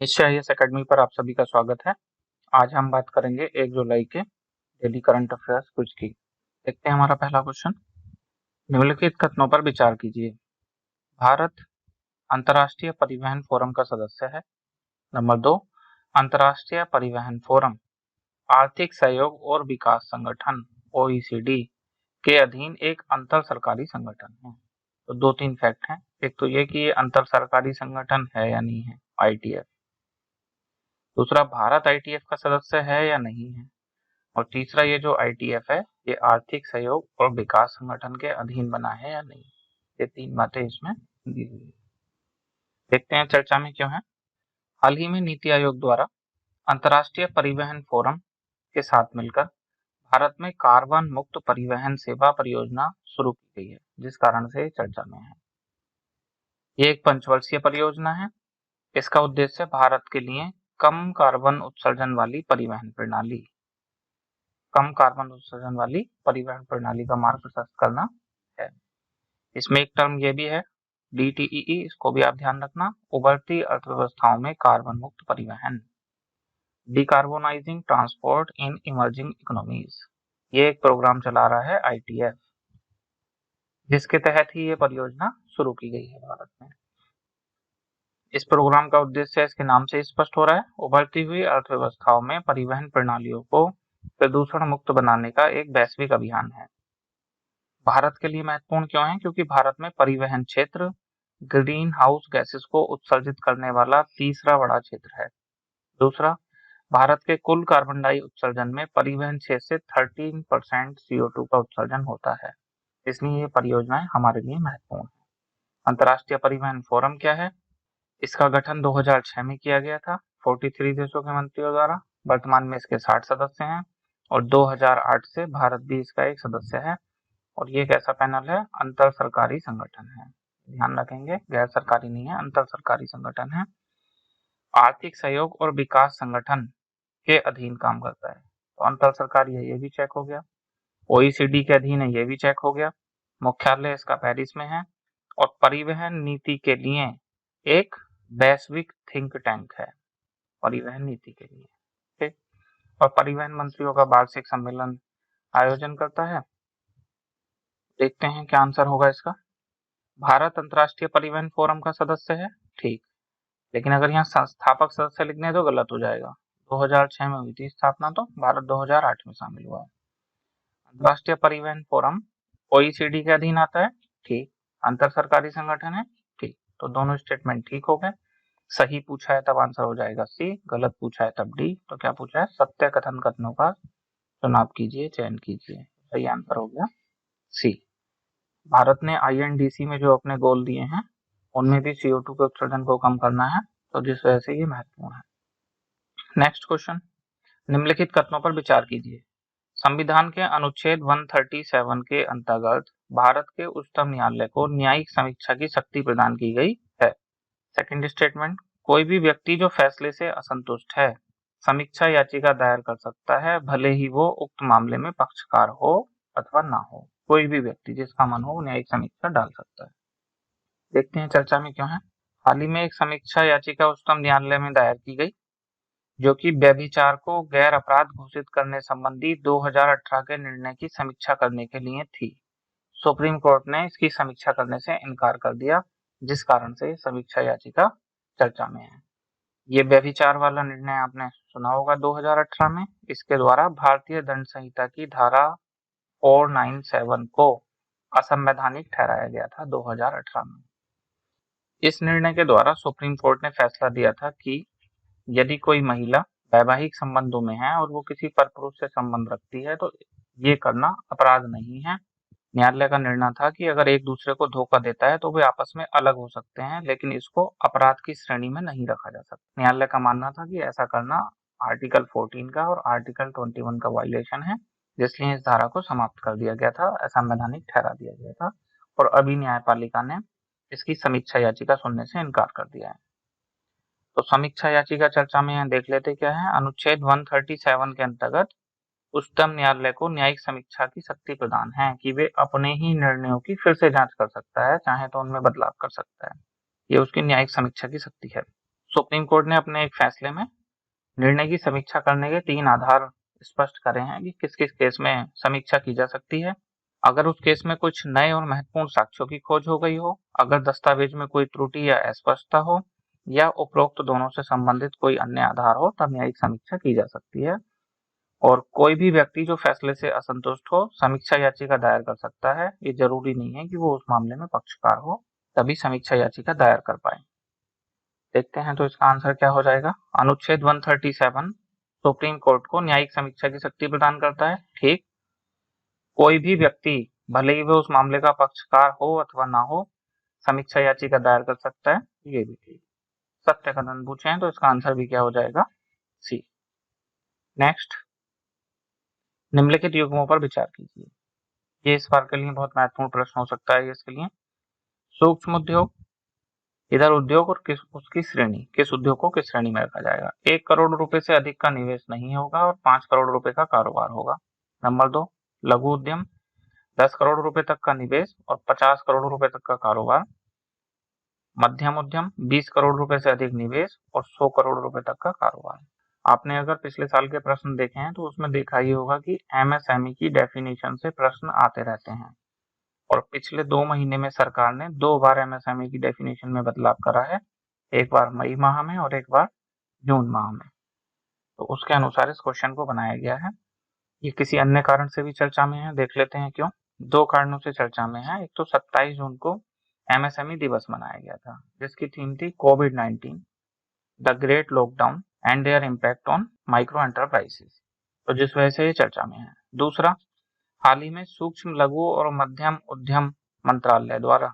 निश्चय अकेडमी पर आप सभी का स्वागत है। आज हम बात करेंगे 1 जुलाई के डेली करंट अफेयर्स क्विज की। देखते हैं हमारा पहला क्वेश्चन। निम्नलिखित कथनों पर विचार कीजिए। भारत अंतर्राष्ट्रीय परिवहन फोरम का सदस्य है। नंबर 2, अंतर्राष्ट्रीय परिवहन फोरम आर्थिक सहयोग और विकास संगठन OECD के अधीन एक अंतर सरकारी संगठन है। तो 2-3 फैक्ट हैं। एक तो ये कि ये अंतर सरकारी संगठन है या नहीं है, ITF। दूसरा, भारत ITF का सदस्य है या नहीं है। और तीसरा, ये जो ITF है ये आर्थिक सहयोग और विकास संगठन के अधीन बना है या नहीं। ये 3 बातें इसमें दी हुई है। देखते हैं चर्चा में क्यों है। हाल ही में नीति आयोग द्वारा अंतर्राष्ट्रीय परिवहन फोरम के साथ मिलकर भारत में कार्बन मुक्त परिवहन सेवा परियोजना शुरू की गई है, जिस कारण से चर्चा में है। ये एक पंचवर्षीय परियोजना है। इसका उद्देश्य भारत के लिए कम कार्बन उत्सर्जन वाली परिवहन प्रणाली का मार्ग प्रशस्त करना है। इसमें एक टर्म ये भी है DTEE, इसको भी आप ध्यान रखना, उभरती अर्थव्यवस्थाओं में कार्बन मुक्त परिवहन, डिकार्बोनाइजिंग ट्रांसपोर्ट इन इमर्जिंग इकोनॉमीज। ये एक प्रोग्राम चला रहा है ITF, जिसके तहत ही ये परियोजना शुरू की गई है भारत में। इस प्रोग्राम का उद्देश्य इसके नाम से स्पष्ट हो रहा है, उभरती हुई अर्थव्यवस्थाओं में परिवहन प्रणालियों को प्रदूषण मुक्त बनाने का एक वैश्विक अभियान है। भारत के लिए महत्वपूर्ण क्यों है? क्योंकि भारत में परिवहन क्षेत्र ग्रीन हाउस गैसेस को उत्सर्जित करने वाला तीसरा बड़ा क्षेत्र है। दूसरा, भारत के कुल कार्बन डाई उत्सर्जन में परिवहन क्षेत्र से 13% CO2 का उत्सर्जन होता है। इसलिए ये परियोजनाएं हमारे लिए महत्वपूर्ण है। अंतर्राष्ट्रीय परिवहन फोरम क्या है? इसका गठन 2006 में किया गया था 43 देशों के मंत्रियों द्वारा। वर्तमान में इसके 60 सदस्य हैं और 2008 से भारत भी इसका एक सदस्य है। और ये कैसा पैनल है? अंतर सरकारी संगठन है। ध्यान रखेंगे, गैर सरकारी नहीं है, अंतर सरकारी संगठन है। आर्थिक सहयोग और विकास संगठन के अधीन काम करता है। तो अंतर सरकारी है, ये भी चेक हो गया। OECD के अधीन है, ये भी चेक हो गया। मुख्यालय इसका पेरिस में है और परिवहन नीति के लिए एक वैश्विक थिंक टैंक है। परिवहन नीति के लिए, ठीक। और परिवहन मंत्रियों का वार्षिक सम्मेलन आयोजन करता है। देखते हैं क्या आंसर होगा इसका। भारत अंतर्राष्ट्रीय परिवहन फोरम का सदस्य है, ठीक। लेकिन अगर यहाँ संस्थापक सदस्य लिखने हैं तो गलत हो जाएगा। 2006 में हुई थी स्थापना, तो भारत 2008 में शामिल हुआ है। अंतर्राष्ट्रीय परिवहन फोरम OECD के अधीन आता है, ठीक। अंतर सरकारी संगठन है, ठीक। तो दोनों स्टेटमेंट ठीक हो गए। सही पूछा है तब आंसर हो जाएगा C, गलत पूछा है तब D। तो क्या पूछा है? सत्य कथन कथनों का चुनाव कीजिए, चयन कीजिए। सही आंसर हो गया C। भारत ने INDC में जो अपने गोल दिए हैं उनमें भी CO2 के उत्सर्जन को कम करना है, तो जिस वजह से ये महत्वपूर्ण है। नेक्स्ट क्वेश्चन, निम्नलिखित कथनों पर विचार कीजिए। संविधान के अनुच्छेद 137 के अंतर्गत भारत के उच्चतम न्यायालय को न्यायिक समीक्षा की शक्ति प्रदान की गई है। सेकंड स्टेटमेंट, कोई भी व्यक्ति जो फैसले से असंतुष्ट है समीक्षा याचिका दायर कर सकता है, भले ही वो उक्त मामले में पक्षकार हो अथवा ना हो। कोई भी व्यक्ति जिसका मन हो वो न्यायिक समीक्षा डाल सकता है। देखते हैं चर्चा में क्यों है। हाल ही में एक समीक्षा याचिका उच्चतम न्यायालय में दायर की गई, जो कि व्यभिचार को गैर अपराध घोषित करने संबंधी 2018 के निर्णय की समीक्षा करने के लिए थी। सुप्रीम कोर्ट ने इसकी समीक्षा करने से इनकार कर दिया, जिस कारण से समीक्षा याचिका चर्चा में है। ये व्यभिचार वाला निर्णय आपने सुना होगा 2018 में। इसके द्वारा भारतीय दंड संहिता की धारा 497 को असंवैधानिक ठहराया गया था 2018 में। इस निर्णय के द्वारा सुप्रीम कोर्ट ने फैसला दिया था कि यदि कोई महिला वैवाहिक संबंधों में है और वो किसी परपुरुष से संबंध रखती है तो ये करना अपराध नहीं है। न्यायालय का निर्णय था कि अगर एक दूसरे को धोखा देता है तो वे आपस में अलग हो सकते हैं, लेकिन इसको अपराध की श्रेणी में नहीं रखा जा सकता। न्यायालय का मानना था कि ऐसा करना आर्टिकल 14 का और आर्टिकल 21 का वायलेशन है, जिसलिए इस धारा को समाप्त कर दिया गया था, असंवैधानिक ठहरा दिया गया था। और अभी न्यायपालिका ने इसकी समीक्षा याचिका सुनने से इनकार कर दिया है। तो समीक्षा याचिका चर्चा में देख लेते क्या है। अनुच्छेद 137 के अंतर्गत उच्चतम न्यायालय को न्यायिक समीक्षा की शक्ति प्रदान है कि वे अपने ही निर्णयों की फिर से जांच कर सकता है, चाहे तो उनमें बदलाव कर सकता है। ये उसकी न्यायिक समीक्षा की शक्ति है। सुप्रीम कोर्ट ने अपने एक फैसले में निर्णय की समीक्षा करने के 3 आधार स्पष्ट करे हैं कि किस किस केस में समीक्षा की जा सकती है। अगर उस केस में कुछ नए और महत्वपूर्ण साक्ष्यों की खोज हो गई हो, अगर दस्तावेज में कोई त्रुटि या अस्पष्टता हो, या उपरोक्त दोनों से संबंधित कोई अन्य आधार हो, तब न्यायिक समीक्षा की जा सकती है। और कोई भी व्यक्ति जो फैसले से असंतुष्ट हो, समीक्षा याचिका दायर कर सकता है। ये जरूरी नहीं है कि वो उस मामले में पक्षकार हो, तभी समीक्षा याचिका दायर कर पाए। देखते हैं तो इसका आंसर क्या हो जाएगा। अनुच्छेद 137 सुप्रीम कोर्ट को न्यायिक समीक्षा की शक्ति प्रदान करता है। ठीक, कोई भी व्यक्ति भले ही वह उस मामले का पक्षकार हो अथवा ना हो, समीक्षा याचिका दायर कर सकता है। ये भी ठीक। सत्य कथन पूछे हैं तो इसका आंसर भी क्या हो जाएगा, सी। नेक्स्ट, निम्नलिखित युग्मों पर विचार कीजिए। ये इस बार के लिए बहुत महत्वपूर्ण प्रश्न हो सकता है इसके लिए। सूक्ष्म उद्योग, इधर उद्योग और उसकी श्रेणी, किस उद्योग को किस श्रेणी में रखा जाएगा। 1 करोड़ रुपए से अधिक का निवेश नहीं होगा और 5 करोड़ रुपए का कारोबार होगा। नंबर 2, लघु उद्यम, 10 करोड़ रुपए तक का निवेश और 50 करोड़ रुपए तक का कारोबार। मध्यम उद्यम, 20 करोड़ रुपए से अधिक निवेश और 100 करोड़ रुपए तक का कारोबार। आपने अगर पिछले साल के प्रश्न देखे हैं तो उसमें देखा ही होगा कि एमएसएमई की डेफिनेशन से प्रश्न आते रहते हैं, और पिछले 2 महीने में सरकार ने 2 बार एमएसएमई की डेफिनेशन में बदलाव करा है, एक बार मई माह में और एक बार जून माह में। तो उसके अनुसार इस क्वेश्चन को बनाया गया है। ये किसी अन्य कारण से भी चर्चा में है, देख लेते हैं क्यों। 2 कारणों से चर्चा में है। एक तो 27 जून को एमएसएमई दिवस मनाया गया था, जिसकी थीम थी कोविड-19, the great lockdown and their impact on micro enterprises, तो जिस वजह से ये चर्चा में है। दूसरा, हाल ही में सूक्ष्म लघु और मध्यम उद्यम मंत्रालय द्वारा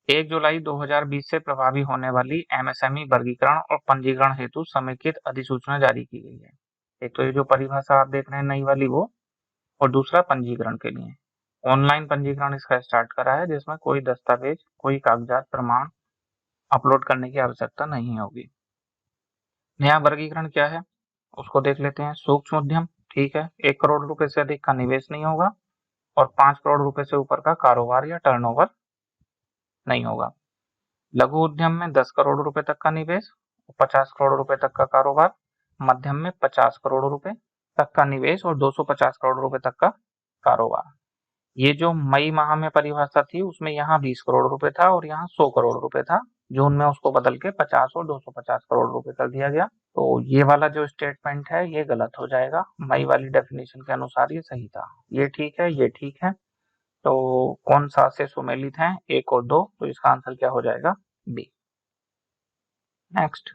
1 जुलाई 2020 से प्रभावी होने वाली एमएसएमई वर्गीकरण और पंजीकरण हेतु समेकित अधिसूचना जारी की गई है। एक तो ये जो परिभाषा आप देख रहे हैं नई वाली वो, और दूसरा पंजीकरण के लिए ऑनलाइन पंजीकरण इसका स्टार्ट करा है, जिसमें कोई दस्तावेज, कोई कागजात प्रमाण अपलोड करने की आवश्यकता नहीं होगी। नया वर्गीकरण क्या है उसको देख लेते हैं। सूक्ष्म उद्यम, ठीक है, 1 करोड़ रुपए से अधिक का निवेश नहीं होगा और 5 करोड़ रुपए से ऊपर का कारोबार या टर्नओवर नहीं होगा। लघु उद्यम में 10 करोड़ रुपए तक का निवेश और 50 करोड़ रुपए तक का कारोबार। मध्यम में 50 करोड़ रुपए तक का निवेश और 250 करोड़ रुपए तक का कारोबार। ये जो मई माह में परिभाषा थी उसमें यहाँ 20 करोड़ रुपए था और यहाँ 100 करोड़ रुपए था। जून में उसको बदल के 50 और 250 करोड़ रुपए कर दिया गया। तो ये वाला जो स्टेटमेंट है ये गलत हो जाएगा। मई वाली डेफिनेशन के अनुसार ये सही था। ये ठीक है, ये ठीक है। तो कौन सा से सुमेलित है, 1 और 2, तो इसका आंसर क्या हो जाएगा, बी। नेक्स्ट,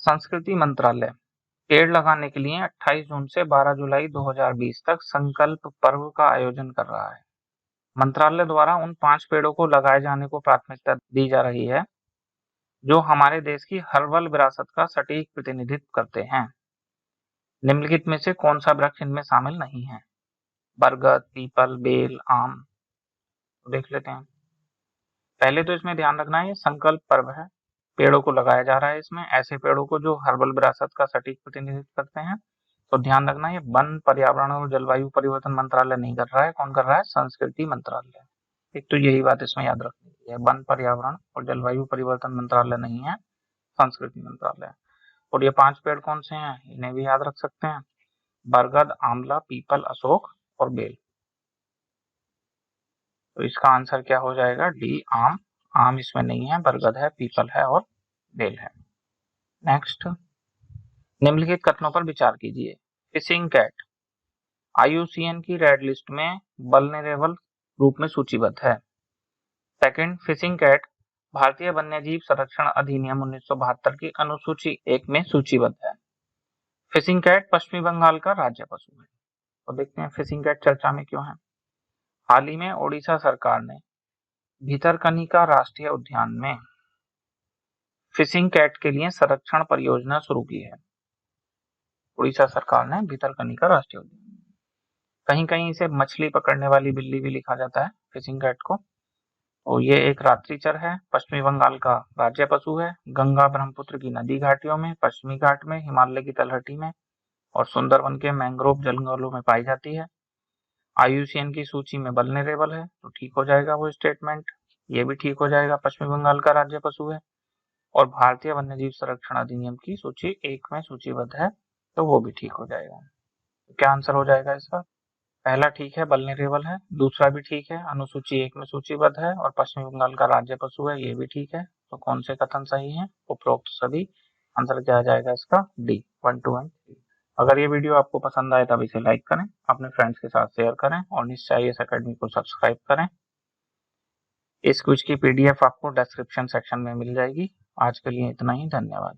संस्कृति मंत्रालय पेड़ लगाने के लिए 28 जून से 12 जुलाई 2020 तक संकल्प पर्व का आयोजन कर रहा है। मंत्रालय द्वारा उन 5 पेड़ों को लगाए जाने को प्राथमिकता दी जा रही है जो हमारे देश की हर्बल विरासत का सटीक प्रतिनिधित्व करते हैं। निम्नलिखित में से कौन सा वृक्ष इनमें शामिल नहीं है। बरगद, पीपल, बेल, आम। तो देख लेते हैं। पहले तो इसमें ध्यान रखना है ये संकल्प पर्व है, पेड़ों को लगाया जा रहा है इसमें, ऐसे पेड़ों को जो हर्बल विरासत का सटीक प्रतिनिधित्व करते हैं। तो ध्यान रखना ये वन, पर्यावरण और जलवायु परिवर्तन मंत्रालय नहीं कर रहा है। कौन कर रहा है, संस्कृति मंत्रालय। एक तो यही बात इसमें याद रखनी है, वन, पर्यावरण और जलवायु परिवर्तन मंत्रालय नहीं है, संस्कृति मंत्रालय। और ये 5 पेड़ कौन से हैं इन्हें भी याद रख सकते हैं, बरगद, आंवला, पीपल, अशोक और बेल। तो इसका आंसर क्या हो जाएगा, डी, आम। आम इसमें नहीं है, बरगद है, पीपल है और बेल है। नेक्स्ट, निम्नलिखित कथनों पर विचार कीजिए। फिशिंग कैट IUCN की रेड लिस्ट में वल्नरेबल रूप में सूचीबद्ध है। सेकंड, फिशिंग कैट भारतीय वन्यजीव संरक्षण अधिनियम 1972 की अनुसूची 1 में सूचीबद्ध है। फिशिंग कैट पश्चिमी बंगाल का राज्य पशु है। तो देखते हैं फिशिंग कैट चर्चा में क्यों है। हाल ही में ओडिशा सरकार ने भितरकनिका राष्ट्रीय उद्यान में फिशिंग कैट के लिए संरक्षण परियोजना शुरू की है। उड़ीसा सरकार ने भितरकनिका राष्ट्रीय उद्यान, कहीं कहीं इसे मछली पकड़ने वाली बिल्ली भी लिखा जाता है फिशिंग कैट को। और ये एक रात्रिचर है, पश्चिमी बंगाल का राज्य पशु है, गंगा ब्रह्मपुत्र की नदी घाटियों में, पश्चिमी घाट में, हिमालय की तलहटी में और सुंदरवन के मैंग्रोव जंगलों में पाई जाती है। IUCN की सूची में वल्नरेबल है, तो ठीक हो जाएगा वो स्टेटमेंट। ये भी ठीक हो जाएगा, पश्चिमी बंगाल का राज्य पशु है। और भारतीय वन्यजीव संरक्षण अधिनियम की सूची 1 में सूचीबद्ध है, तो वो भी ठीक हो जाएगा। तो क्या आंसर हो जाएगा इसका? पहला ठीक है, वल्नरेबल है। दूसरा भी ठीक है, अनुसूची 1 में सूचीबद्ध है और पश्चिम बंगाल का राज्य पशु है, ये भी ठीक है। तो कौन से कथन सही है? उपरोक्त सभी। आंसर क्या आ जाएगा इसका? D, 1, 2 and 3। अगर ये वीडियो आपको पसंद आए तब इसे लाइक करें, अपने फ्रेंड्स के साथ शेयर करें और निश्चय IAS अकेडमी को सब्सक्राइब करें। इस क्विज की PDF आपको डिस्क्रिप्शन सेक्शन में मिल जाएगी। आज के लिए इतना ही, धन्यवाद।